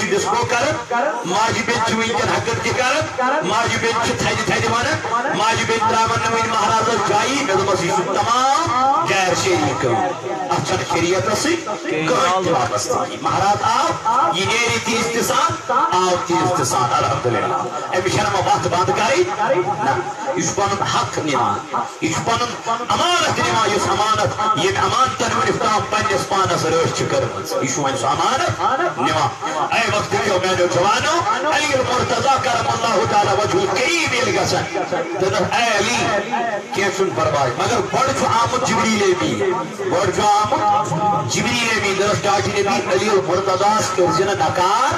چھ ڈسکو کر ماجہ بیت چھ ونکن حقت تہ کر ماجہ بیت چھ تھدِ تھدِ ونان ماجہ بیت تراون نہ ون مہرازس جایی مے دوپس یہ چھ تمام غیر شرعی کٲم اتھ چھنہ شریعتس سۭتۍ کٕہٕنۍ تہِ وابستگی مہراز آو یہ نیرِ تہِ استحسان آو تہِ استحسان الحمدللہ أمِس چھنہ وۄنۍ وتھ بنٛد کرٕنۍ نہ یہ چھ پنُن حق نِوان یہ چھ پنُن امانت نِوان یُس امانت ییٚمہِ امانتن وُنیُک تام پننس پانس رٲچھ چھِ کٔرمٕژ یہ چھ وۄنۍ سُہ امانت نِوان اے وقت دیو میانیو جوانو علی المرتضی کرم اللہ تعالی وجہ کریم ییٚلہِ گژھن دوٚپُن اے علی کینٛہہ چھُنہٕ پرواے مگر گۄڈٕ چھُ آمُت جبریل امیٖن گۄڈٕ چھُ آمُت جبریل امیٖن دوٚپُس ٹاٹہِ نبی علی المرتضیٰ کٔرزِ نہٕ نکار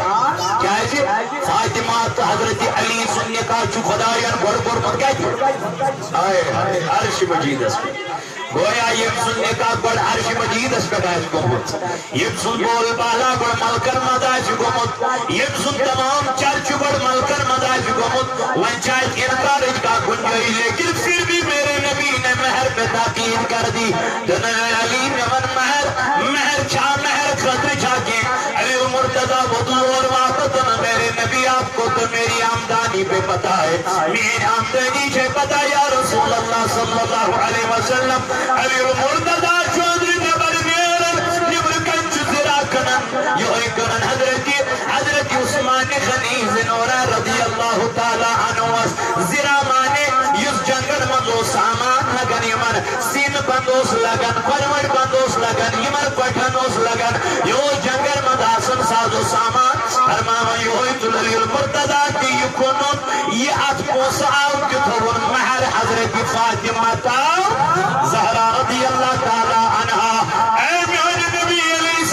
کیازِ فاطمہ تہٕ حضرت علی سُنٛد نکاح چھُ خۄداین گۄڈٕ کوٚرمُت کتہِ ہاے عرش مجیدس پٮ۪ٹھ گویا یم سن نکاح گوڑ عرش مجیدس پہ آس گومت یم سن بول بالا گوڑ ملکن مد آس گومت یم سن تمام چرچ گوڑ ملکن مد آس گومت ون چاہت انکار کا گنجائی لیکن پھر بھی میرے نبی نے مہر پہ تاکید کر دی دن علی نے من مہر چھا مہر خطر چھا کے علی مرتضی وضو اور واقع میرے نبی آپ کو تو میری آمدانی پہ پتا ہے میری آمدانی سے پتا یا رسول اللہ صلی اللہ علیہ وسلم علی المرتضی چودھری نبر میرن نبر کنچ زرا کنن یہ کنن حضرت عثمان غنی زنورہ رضی اللہ تعالی عنہ زرا مانے یس جنگن منزو سامان لگن یمن سین بندوس لگن پرور بندوس لگن یمن پٹھنوس لگن یہ جنگن مداسن سازو سامان فرماوا یہ تللی المرتضی کی یکنن یہ ات پوس آو کتھون مہر حضرت فاطمہ تاو زہرا رضی اللہ تعالی عنہ اے میرے نبی علیہ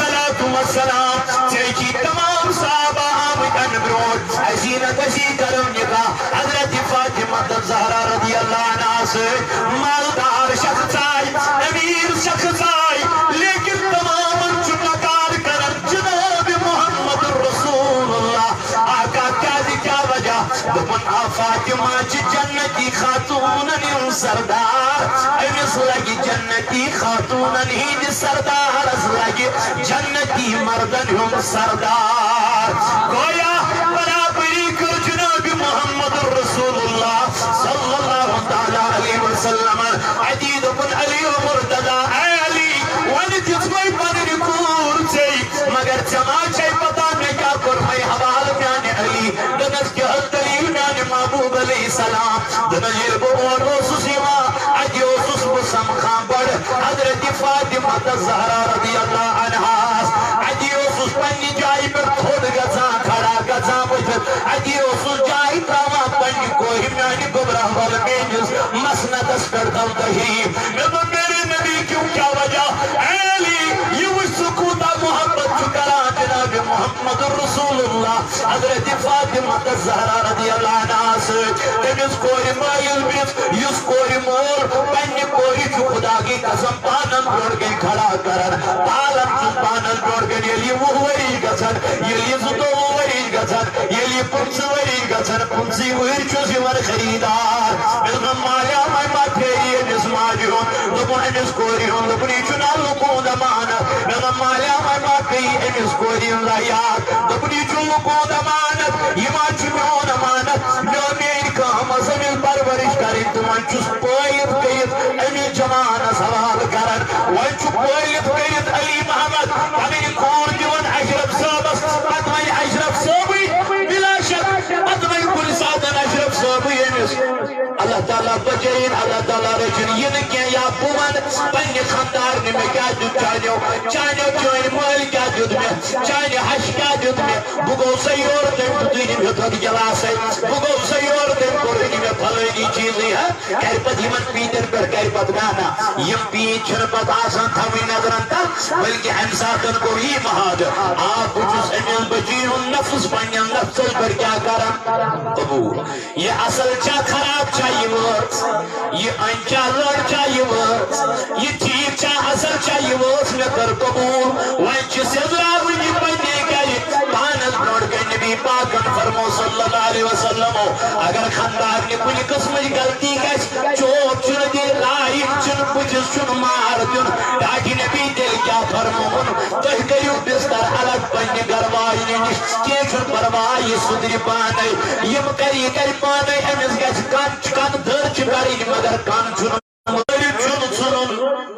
السلام چیچی تمام صحابہ آمدن بروٹ حسینت اسی کرم نکاح حضرت فاطمہ زہرا رضی اللہ عنہ سے مالدار شخص آئی امیر شخص آئی لیکن تمام چنکار کرن جناب محمد رسول اللہ آقا کیا وجہ دپن فاطمہ چی جنتی خاتون سردار امس لگی جنتی خاتون ہند سردار اس لگی جنتی مردن ہم سردار گویا برابری کر جناب محمد رسول اللہ صلی اللہ تعالی علیہ وسلم عدید بن علی مرتضی اے علی ون جسمائی پنر کور سے مگر چما چاہی پتا میں کیا کرمائی حوال میان علی دنس کے حل دلیل میان محبوب علیہ السلام دنس یہ بور وسوسیما عدی وسوس بسم خان بڑ حضرت فاطمہ زہرا رضی اللہ عنہ عدی وسوس پنی جائی پر تھوڑ گزاں کھڑا گزاں بجھت عدی وسوس جائی تراما پنی کوئی میانی گبرہ والمینس مسندس پر دل دہی میرے نبی کیوں کیا وجہ اے علی یہ سکوتا محبت چکرا جناب محمد رسول اللہ حضرت فاطمہ زہرا رضی اللہ عنہ سے تمس کوئی مائل بیس یس کوئی مول پنی کوئی جو خدا کی قسم پانل جوڑ گئی کھڑا کرن پالن چون پانل جوڑ گئی یلی وہوری گزن یلی زدو وہوری گزن یلی پنس وہوری گزن پنسی وہر چوزی ور خریدار ملغم مایا میں ماتھیری امس ماجیون لبن امس کوری ہون لبنی چنا لکون دمانا ملغم مایا میں ماتھیری امس کوری ہون رایات لبنی چن لکون دمانت یما چنون امانت میو میری کام زمین پرورش کریں تمہیں چس پائیت گئیت امی جوان سوال کرن وائن چو پائیت گئیت علی محمد ہمیں کور دیون اشرف صاحبس اتمائی اشرف صاحبی بلا شک اتمائی کل ساتن اشرف صاحبی امس اللہ تعالیٰ بچین اللہ تعالیٰ رچن یہ نکیں یا بومن پنی خاندار نے میں کیا دن چانیو چوئن مال کیا دن میں چانی حش کیا دن میں بگو سیور دن تدینی میں تھوڑی جلاس ہے بگو سیور دن تدینی میں پھلینی چیزی ہے کہرپت ہمن پیتر پر کہرپت نانا یم پیت چھرپت آسان تھوی نظرن تا بلکہ ہمساتن کو ہی مہاد آپ جس امیل بچین نفس پنین نفس پر کیا کرن قبول یہ اصل چا خراب چاہیے ورد یہ انچا لڑ چاہیے ورد یہ ٹھیک چا اصل چاہیے ورد میں کر قبول وانچ سے ذراوی پنی گئی پانل بڑھ گئی نبی نبی پاک فرمو صلی اللہ علیہ وسلم اگر خاندار نے کل قسم غلطی گھس چوک چن دی لائٹ چن پچس چن مار دن تاکہ نبی دل کیا فرمون تہ کریو بستر الگ پنہ گروائی نش کی چھ پرواہ سدری پانے یم کری پانے امس گھس کن در چھ کری مگر کن چھ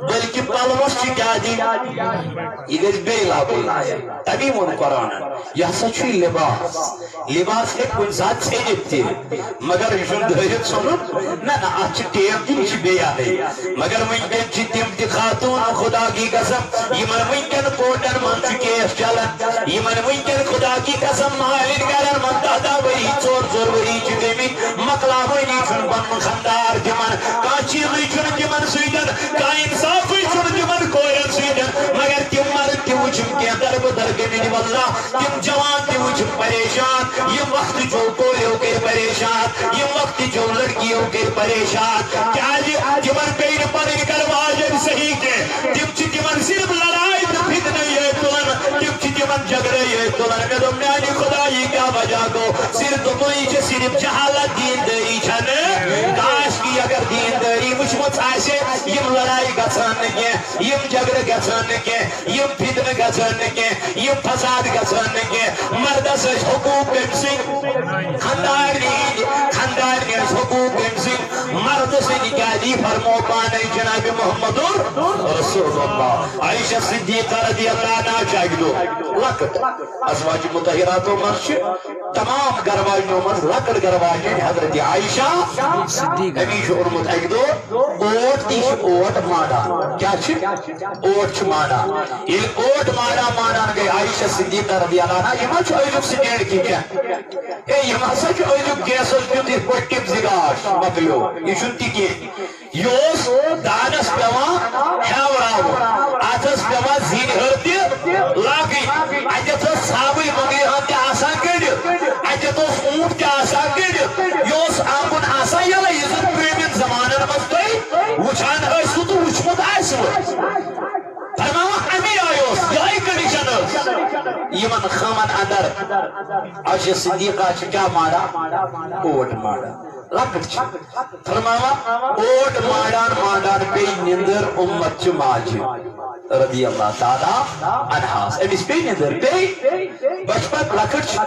بلکہ پلوس کیا دی یہ گھس بے لاگو تبھی وون قرآن یہ سا چھ لباس لباس ہے کن ساتھ ژھیٚنِتھ تہِ مگر یہ چھُنہٕ دٲرِتھ ژھُنُن نہ اتھ چھِ ٹیپ تہِ یہِ چھِ بیٚیہِ اَدَے مگر وٕنکٮ۪ن چھِ تِم تہِ خاتوٗن خدا کی قسم یمن وٕنکٮ۪ن کوٹن منٛز چھُ کیس چلان یمن وٕنکٮ۪ن خدا کی قسم مالِن گرن منٛز 10 ؤری 4 ؤری چھِ گٔمٕتۍ مۄکلاوٲنی چھُنہٕ بنُن خانٛدار تِمن کانٛہہ چیٖزٕے چھُنہٕ تِمن سۭتۍ کانٛہہ انصافٕے چھُنہٕ تِمن کورٮ۪ن سۭتۍ مگر تِم مرد تہِ وٕچھِم کینٛہہ دربدر گٔمٕتۍ واللہ تِم جوان تہِ وٕچھِم پریشان یم وقت جو کوریو کر پریشان یم وقت جو لڑکیوں کر پریشان کیازِ تِمن پیٚیہِ نہٕ پنٕنۍ گرواجن صحیح کینٛہہ تِم چھِ تِمن صرف لڑائی تہٕ فتنہٕ یٲتۍ تُلان تِم چھِ تِمن جگڑے یٲتۍ تُلان مےٚ دوٚپ میانہِ خدا یہِ کیٛاہ وجہ گوٚو صرف دوٚپُن یہِ چھِ صرف جہالت دیندٲری چھنہٕ کاش کی اگر دیندٲری وٕچھمٕژ آسہِ یم لڑائی گژھان نہٕ کینٛہہ یم جگڑٕ گژھان نہٕ کینٛہہ یم فتنہٕ گژھان نہٕ کینٛہہ یم فساد گژھان نہٕ کینٛہہ مردس ٲسۍ حقوٗق أمۍ سٕنٛدۍ خاندارنہِ ٲسۍ حقوٗق أمۍ سٕنٛدۍ مرد سٕنٛدۍ کیٛازِ فرمو پانے جناب محمد رسول اللہ عائشہ صدیقہ رضی اللہ عنہا چھِ اکہِ دۄہ لۄکٕٹ ازواج مطہراتو منٛز چھِ تمام گرواجنو منٛز لۄکٕٹ گرواجن حضرت عائشہ أمِس چھُ اوٚنمُت اکہِ دۄہ اوٹ تہِ چھِ اوٹ مانان کیٛاہ چھِ اوٹ چھِ مانان ییٚلہِ اوٹ مانان گٔے عائشہ صدیقہ رضی اللہ عنہا یہِ ما چھُ أزیُک سٹینڈ کِچن ہے یم ہسا چھُ أزیُک گیسس دیُت یِتھ پٲٹھۍ ٹِپ زِگاش مۄکلیو یہِ چھُنہٕ تہِ کینٛہہ یہ اوس دانس پیوان ہیوراوُن اتھ ٲس پیوان زِنۍ ہٕر تہِ لاگٕنۍ اتٮ۪تھ ٲس ژھاوٕج مۄنگہٕ ہن تہِ آسان کٔڑِتھ اتٮ۪تھ اوس اوٗنٹ تہِ آسان کٔڑِتھ یہِ اوس آنگُن آسان یلے یہِ زن پرٛٲنٮ۪ن زمانن منٛز تُہۍ وٕچھان ٲسِو تہٕ وٕچھمُت آسِوٕ فرماوان امی آیہِ اوس یِہے کنڈِشن ٲس یمن خامن اندر عائشہ صدیقہ چھِ کیٛاہ مانان اوٹ مانان لۄکٕٹ چھِ فرماوان اوٹ مانڈان پیٚیہِ نِندٕر اُمت چھِ ماجہِ رضی اللہ تعالیٰ عنہاس أمِس پیٚیہِ نِندٕر پیٚیہِ بچپن لۄکٕٹ چھِ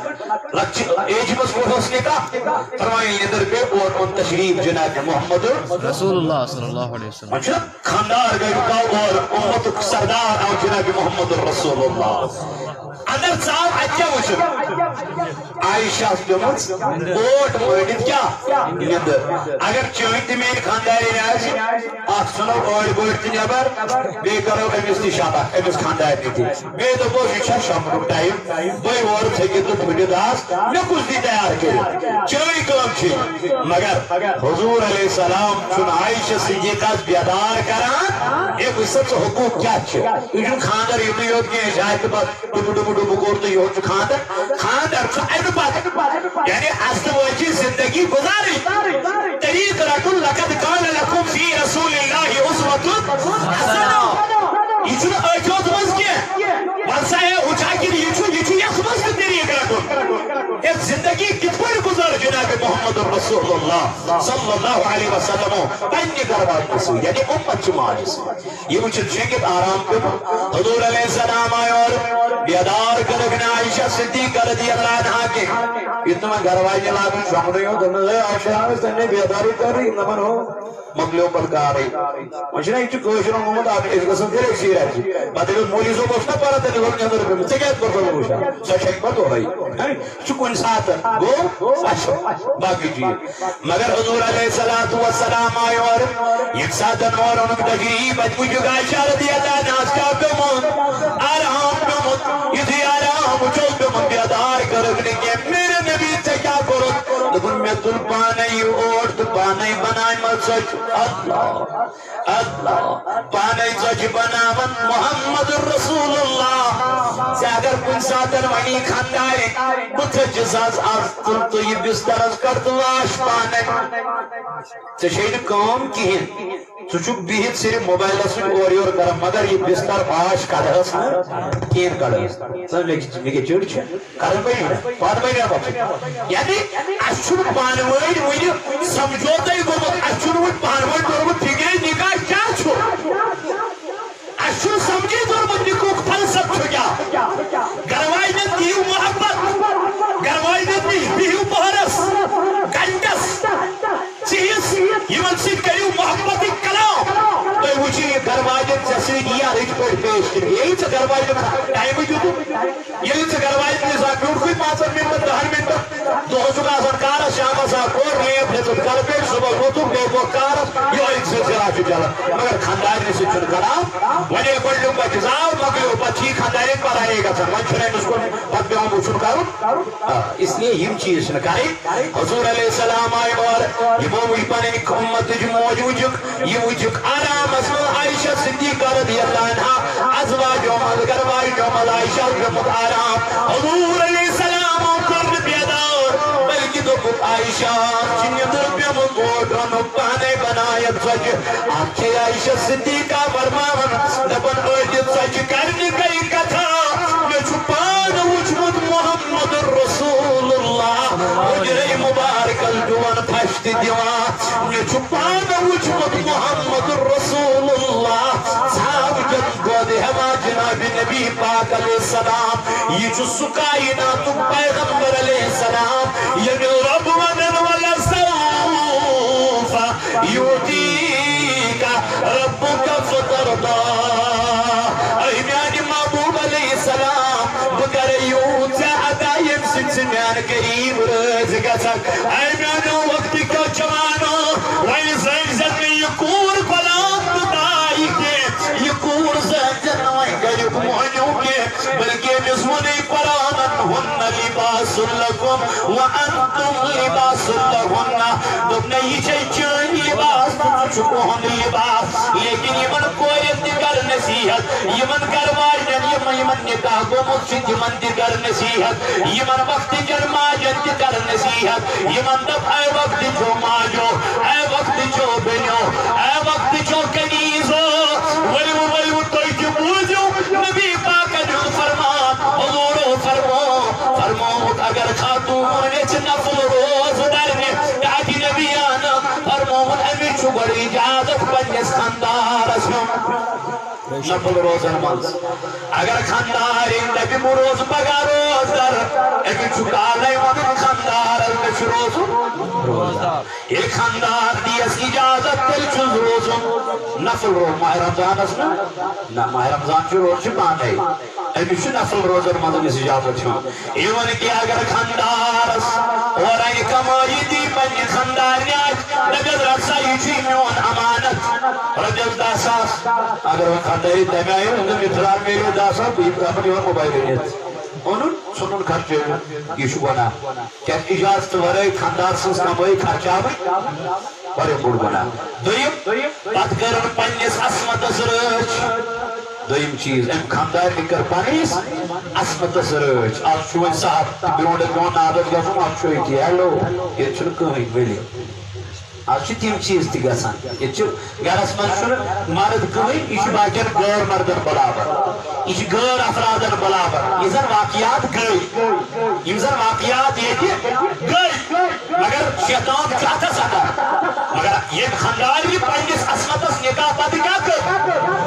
لۄکچہِ ایجہِ منٛز کوٚرہوس نکاح فرماوان ییٚلہِ نِندٕر پیٚیہِ اور اوٚن تشریٖف جناب محمد رسول اللہ صلی اللہ علیہ وسلم وۄنۍ چھُ خاندار گٔے رُکاو اور اُمتُک سردار آو جناب محمد رسول اللہ اندر ژاو اتہِ کیٛاہ وٕچھُن عائشہ پیٚمٕژ اوٹ مٲنِتھ کیٛاہ نِندٕر اگر چٲنۍ تہِ میٛانہِ خاندارٮ۪ن آسہِ اکھ ژھٕنو ٲڑۍ بٔڑۍ تہِ نٮ۪بر بیٚیہِ کرو أمِس تہِ شبق أمِس خاندارنہِ تہِ بیٚیہِ دوٚپوس یہِ چھا شۄنٛگنُک ٹایم بٔے اورٕ تھٔکِتھ تہٕ پھٕٹِتھ آس مےٚ کُس دی تیار کٔرِتھ چٲنۍ کٲم چھِ مگر حضوٗر علیہ السلام چھُنہٕ عائشہ صدیقہس بیدار کران ہے وٕچھ سا ژٕ حقوٗق کیٛاہ چھِ یہِ چھُنہٕ خاندر یِتُے یوت کینٛہہ شاید تہٕ پتہٕ ڈُبہٕ کوٚر تہٕ یِہُس چھُ خاندر چھُ امہِ پتہٕ یعنی اصلہٕ وٲجہِ زندگی گُزارٕنۍ طریٖقہٕ رٹُن لقد کان لکم فی رسول اللہ اسوۃ حسنہ یہ چھُنہٕ أتھیوٚت منٛز کینٛہہ وۄنۍ سا ہے ہُہ چھا کِنہٕ یہِ چھُ یتھ منٛز تہِ طریٖقہٕ رٹُن ہے زندگی کِتھ پٲٹھۍ گُزٲر جناب محمد رسول اللہ صلی اللہ علیہ وسلم پننہِ گرواجنہِ سۭتۍ یعنی اُمت چھِ ماجہِ سۭتۍ یہِ وٕچھِتھ شیٚنگِتھ آرام پیوٚمُت حضوٗر علیہ السلام آے اور بیدار کٔرٕکھ نہٕ عائشہ صدیقہ رضی اللہ عنہا کینٛہہ یہِ تِمن گرواجنہِ لاگُن شۄنٛگنٕے یوت دوٚپنس ہے عائشہ ٲس تَمہِ بیداری کَرٕنۍ دپان ہو مۄکلیو پتہٕ کارٕے وۄنۍ چھُنہ یہِ چھُ کٲشرٮ۪ن گوٚمُت اکھ أسۍ گژھان پھِرِ سیٖرتھ پتہٕ ییٚلہِ مولوی صٲب اوس نا پران تیٚلہِ اوس نٮ۪بر پیوٚمُت ژےٚ کیٛازِ کوٚرتھ وٕچھان سۄ چھےٚ پتہٕ اورے یہِ چھُ کُنہِ ساتہٕ گوٚو باقٕے چیٖز مگر حضوٗر علیہ الصلوٰۃ والسلام آے اور ییٚمہِ ساتہٕ اور اوٚنُکھ تشریٖف اَتہِ وٕچھُکھ عائشہ رضی اللہ عنہاس کیٛاہ پیوٚمُت آرام پیوٚمُت یُتھُے آرام وٕچھو پیوٚمُت بیدار کٔرٕکھ نہٕ کینٛہہ میرے نبی ژےٚ کیٛاہ کوٚرُتھ دوٚپُن مےٚ تُل پانے یہِ اوٹ تہٕ پانے بنایمژ ژۄچہِ اللہ پانے ژۄچہِ بناوان محمد رسول اللہ ژےٚ اگر کُنہِ ساتہٕ وَنی خاندارٮ۪ن بہٕ تھٔچِس حظ آز تُل تہٕ یہِ بسترس کر تہٕ واش پانے ژےٚ چھے نہٕ کٲم کِہیٖنۍ ژٕ بہت صرف موبائلس اور یور کران مگر یہ بستر باش کڑس کین کڑس مے چڑ کران پانی یعنی اچھا پانوی ون سمجھوتے گومت اچھا پانوی کورمت فکر نکاح کیا اچھا سمجھی کورمت نکاح فلسف کیا گرواجن دیو محبت گرواجن بہو پہرس گنٹس چیز یمن سی کریو محبت کلام تو وچھو یہ گرواجن جیسے یہ رچ پہ پیش کر یہی سے گرواجن ٹائم دیتو یہی سے گرواجن جیسا بیوٹ کوئی 5 منٹ 10 منٹ دو چکا آسان کارا شام آسان کور لیے پھر گھر پہ صبح روتو بے وہ کارا یہ ایک سلسلہ چو چلا مگر خاندان سے چن کرا وجہ بڑھوں کا جزاو مگلو بچی خاندان پر آئے گا سر من چھنے اس کو پت پہ ہم چن کرو اس لیے ہم چیز نکاری حضور علیہ السلام آئے اور یہ وہ پانے امت جو موجود یہ وجک آرام اسم عائشہ صدیقہ رضی اللہ عنہ ازواج عمد گروائی عمد عائشہ رحمت آرام حضور علیہ السلام کرن بیدار بلکہ تو کت عائشہ چنیت ربیم گوڑن پانے بنایت سج آنکھے عائشہ صدیقہ فرماون دبن اوجد سج کرنے گئی کتھا میں چھپان وجود محمد رسول اللہ اجرے مبارک الجوان پھشت دیوان میں چھپان وجود محمد رسول اللہ صاحب جن گود ہما جناب نبی پاک علیہ السلام یہ جو سکائنات پیغمبر علیہ السلام یہ رب ونن ولسوف یوتیک ربک فترضا اے میانی محبوب علیہ السلام بگر یوت عدائم سنسمیان کریم رز گسک اے میانو وقت کو جوانو وی زنزن میں یہ کور پلان بتائی کے یہ کور زنزن وی گریب مہنیوں کے بلکہ نزمنی پرانن ہن لباس لکم وانتم لباس لہن دبنے یہ چیچن لباس چکو ہن لباس لیکن یہ من کوئی دیگر نصیحت یہ من کرواجن یہ من نکاح کو مقصد یہ من دیگر نصیحت یہ من وقت جرماجن دیگر نصیحت یہ من دب اے وقت جو ماجو اے وقت جو بنیو اے وقت جو کنیزو ولیو ولیو توی جو بوزو نبی پاک جو فرمان حضورو فرموت اگر خاتون اچ نفل روز درنے کاجی نبی آنا فرموت امی چھو بڑی اجازت پنیس خاندار اسم نفل روزن منز اگر خاندار نبی مروز بگا روز در امی چھو کالے ودن خاندار اسم روز ایک خاندار دیس اجازت تل چھو روزن نفل روز ماہ رمضان اسم نا ماہ رمضان چھو روز چھو پانے امی چھو نفل روزن منز اس اجازت چھو ایون کی اگر خاندار اور اگر کمائی دی پنی خاندار نیاج نبید رکھسا یہ چھوی میون امانت رجل داساس اگر وہ خانداری دمی آئی انہوں نے اترار میرے داسا اپنی اور موبائل نیت انہوں سنن خرچے یہ شبانا کیا اجازت ورے خاندار سنس کمائی خرچہ آئی بڑے بڑھ بنا دویم بات کرن پنیس اسمت سرچ دویم چیز ام خاندار نکر پانیس اسمت سرچ آپ شوئی صاحب بیونڈ کون عادت گفم آپ شوئی کی ہیلو یہ چھل کہیں ویلی آپ چھ تیم چیز تھی گسان یہ چھ گرس من چھل مرد کہیں یہ باقین غیر مردن بلابر یہ غیر افرادن بلابر یہ زن واقعات گئی یہ زن واقعات یہ تھی گئی مگر شیطان چاہتا سکتا مگر یہ خانداری پنجس اسمتس نکاح پاتی کیا کر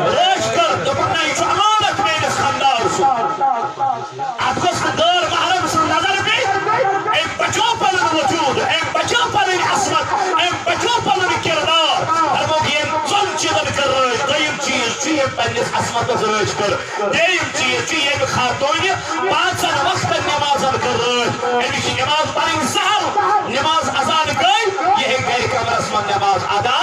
روش کر دبنا یہ امانت میں اس خاندار سو آپ کو غیر محرم سے نظر بھی ایک بچوں پر وجود ایک بچوں پر اسمت ایک بچوں پر کردار ہر وہ یہ ظلم چیزن کر رہے دیم چیز چیئے پنجس اسمت روش کر دیم چیز چیئے خاتون پانچن وقت نمازن کر رہے ایسی نماز پڑھیں سہر نماز ازان گئی یہ گئی کمرس من نماز ادا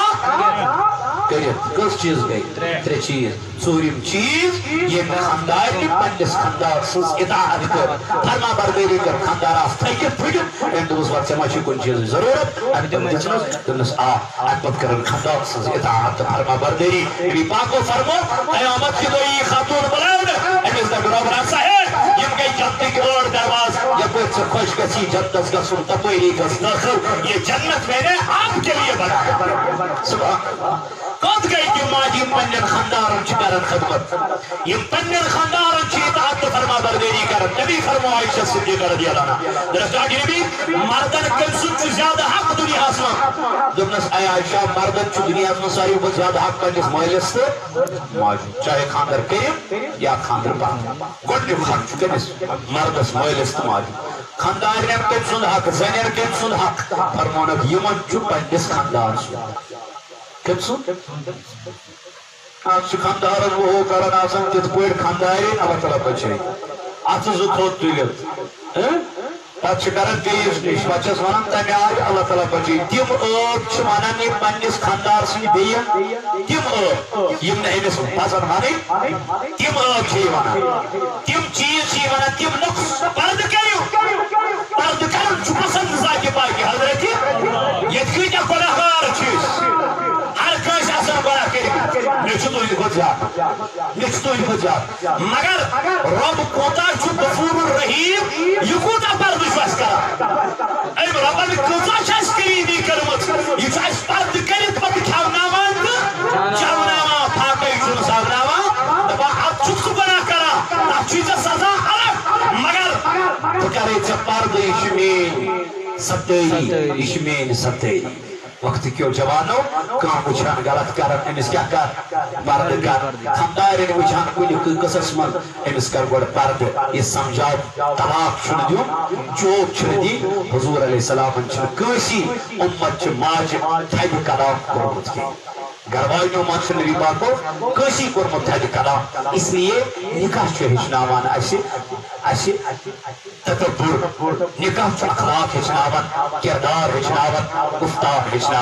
کس چیز گئی ترے چیز ژوٗرِم چیز یہ خاندار پنس خاندار سز اطاعت کر فرما برداری کر خاندار آس تھکت پھٹت ام دوس وقت ژےٚ ما چھِ کُنہِ چیٖزٕچ ضروٗرت ام تِم دِژنس دوٚپنس آ ام پتہٕ کرن خاندار سز اطاعت فرما برداری نبی پاکو فرمو قیامت کی دۄہ یی خاتون بُلاونہٕ أمِس دَپہِ رۄب رَژھا ہے یِم گٔے جنتٕکۍ ٲٹھ درواز یپٲرۍ ژےٚ خۄش گژھی جنتس گژھُن تپٲری گژھ دٲخل یہ جنت میں نے آپ کے لیے بنایا سبحان اللہ کت گئی تم ماجی پنن خاندارن کرن خدمت یم پنن خاندارن اطاعت فرما برداری کرن نبی فرمو عائشہ صدیقہ رضی اللہ عنہ درست نبی مردن کم سن زیادہ حق دنیا اسمان دمنس اے عائشہ مردن چھ دنیا اسمان ساری بہت زیادہ حق پنس مالس تو ماجی چاہے خاندر کریم یا خاندر پاک گوڑنیو خرچ کمس مردس مالس تو ماجی خاندارن کم سن حق زنیر کم سن حق فرمونک یمن چھ پنس خاندار سن کم سن آج خاندارن وہ کرن آسان تت پوٹ خاندارین اللہ تعالیٰ بچے اتھ زو تھوت تلت پتہ کران بیس نش پتہ ونان تمہ آج اللہ تعالیٰ بچے تم ٲٹ ونان یہ پنس خاندار سن بیٚیہِ تم ٲٹ یم امس پزن ونن تم ٲٹ ونان تم چیز ونان تم نقص پرد کرو پرد کرن پسند ذات پاک حضرت یہ کتیا گناہگار ہر کس آسان گناہ کر مگر رب کوتا غفور الرحیم یہ کوتا پرد کران ربن کۭژاہ کلیٖنی کٔرمٕژ یہِ چھُ اَسہِ پرد کٔرِتھ پتہٕ کھٮ۪وناوان تہٕ چٮ۪وناوان پھاکَے چھُنہٕ ساوناوان دپان اَتھ چھُکھ ژٕ گۄناہ کران تَتھ چھُے ژےٚ سزا الگ مگر بہٕ کَرے ژےٚ پردٕ یہِ چھِ میٛٲنۍ ستٲری یہِ چھِ میٛٲنۍ ستٲری وقت کیوں جوانو کام وچھان غلط کرن امس کیا کر پرد کر خاندارن وچھان کن قصص من امس کر گوڑ پرد یہ سمجھاو طلاق چھن دیون چوک چھن دی حضور علیہ السلام چھن کسی امت چھ ماج تھد کلام کرمت کی گھروائنو من چھن نبی پاکو کسی کرمت تھد کلام اس لیے نکاح چھ ہچناوان اسی تدبر نکاح چھ اخلاق ہچناوان کردار ہچناوان گفتار ہچناوان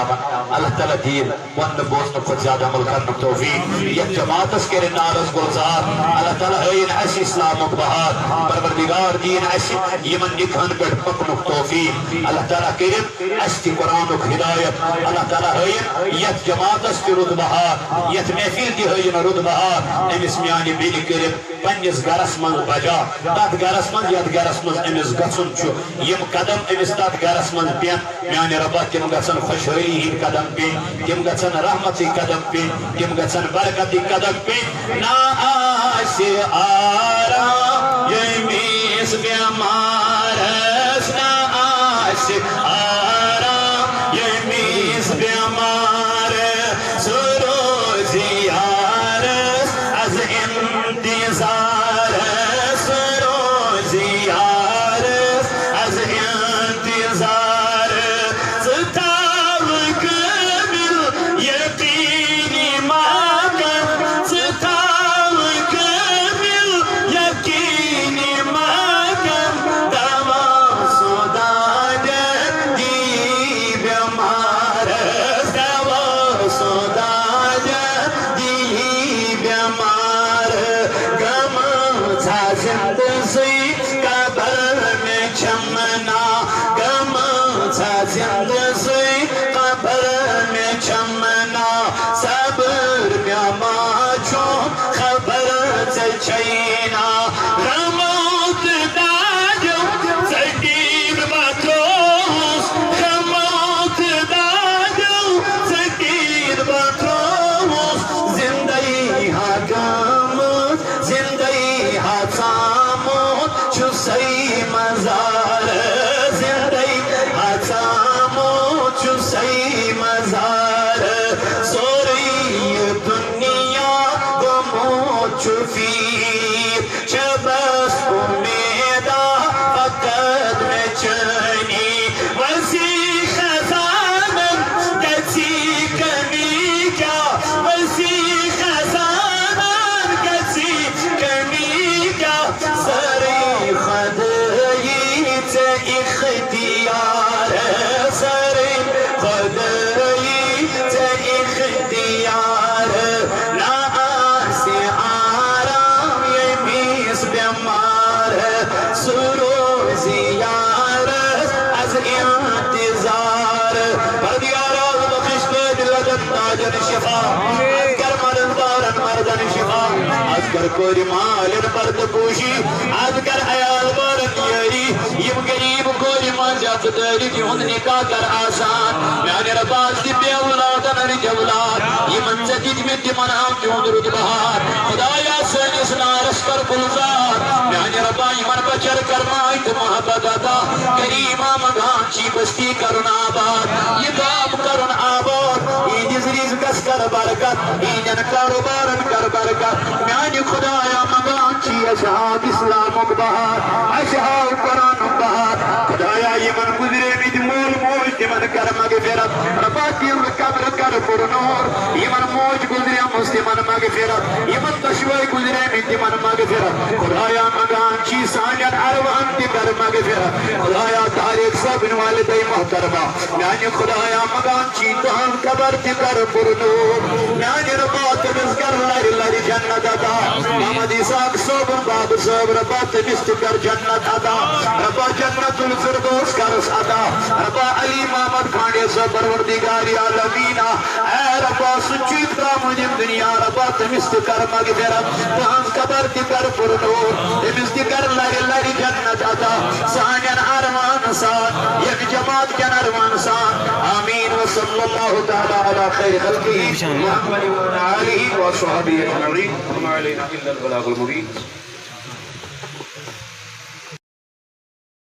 اللہ تعالیٰ دین ون بوزن خود زیادہ عمل کرنے توفیق یک جماعتس کرے نارس گلزار اللہ تعالیٰ ہین ایسی اسلام و بہار پروردگار دین ایسی یمن نکھن پر پکنک توفیق اللہ تعالیٰ کرے ایسی قرآن و ہدایت اللہ تعالیٰ ہین یک جماعتس کی رد بہار یک محفیل دی ہین رد بہار امس میانی بیلی کرے پنیس گرس من بجا تات گرس من یاد گرس من امس گسن چھو یم قدم امس تات گرس من پین میانی ربا تم گسن خوشحالی ہی قدم پین تم گسن رحمتی قدم پین تم گسن برکتی قدم پین نا آسی آرام یمیس بیمارس نا آسی آرام یمیس بیمار سروزی آرس از انتظار سروزی آرس از انتظار ستاو کبل یقینی ماکن ستاو کبل یقینی ماکن دوا سوداد دی بیمارس دوا سوداد دی بیمار گم تھا زندگی قبر میں چمنا گم تھا زندگی قبر میں چمنا صبر میں ماچوں خبر چینا رموت داجو سکیر باتروس رموت داجو سکیر باتروس زندگی حکامت زندگی حسامت چھو سی مزار زندگی حسامت چھو سی مزار سوری دنیا گموت چھو فیر چبس امیدہ فقط میں چنی وسیع خزانن کسی کمی کیا وسیع خزانن کسی کمی کیا سری خدایی تے اختیار سری خدایی تے اختیار نا آسی آرام یمیس بیمار سروزی یارس از انتظار پردگار آز بخش کے دلدن تاجن شفا از کر مرد بارن مردن شفا از کر کوری مالن برد پوشی از کر عیال بارن یاری یم غریب کور مزیت داری تہند نکاح کر آسان میانہ رباز دی بے اولاد نرد اولاد یمن ژے دتمت تمن آو تہند رُت بہار خدایا سٲنِس نارس کر گلزار میانہ ربا یمن بچر کر ماے تہٕ محبت عطا کریما منگان چھی بستی کرن آباد یہ گام کرن آباد ایدس رزقس کر برکت ایدن کاروبارن کر برکت میانہ خدایا منگان چھی اشہاب اسلامک بہار اشہاب قرآنک بہار خدایا یمن گزرے مت مول موج تمن کر مغفرت ربا تہند قبر کر پر نور یمن موج گزرے تمن مغفرت یمن دشوے گزرے مت تمن مغفرت خدایا منگان چھی سانین ارواحن تہ کر مغفرت خدایا طارق صاحبن والدہ محترمہ میانہ خدایا منگان چھی تہند قبر تہ کر پر نور میانہ ربا تمس کر لر لر جنت عطا محمد اسحاق صاحبن باب صاحب ربا تمس تہ کر جنت عطا ربا جنت الفردوس کرس عطا ربا علی محمد کھانڈے صاحب پروردگار عالمین اے ربا سچیت کام دنیا ربا تمس تہ کر مغفرت تہند قبر تہ کر پر نور تمس تہ کر لر لر جنت عطا سانین ارمان سان یک جماعت کن ارمان سان آمین وصلی اللہ تعالی علی خیر خلقہ محمد وعلى آلہ وصحبہ اجمعین وما علینا الا البلاغ المبین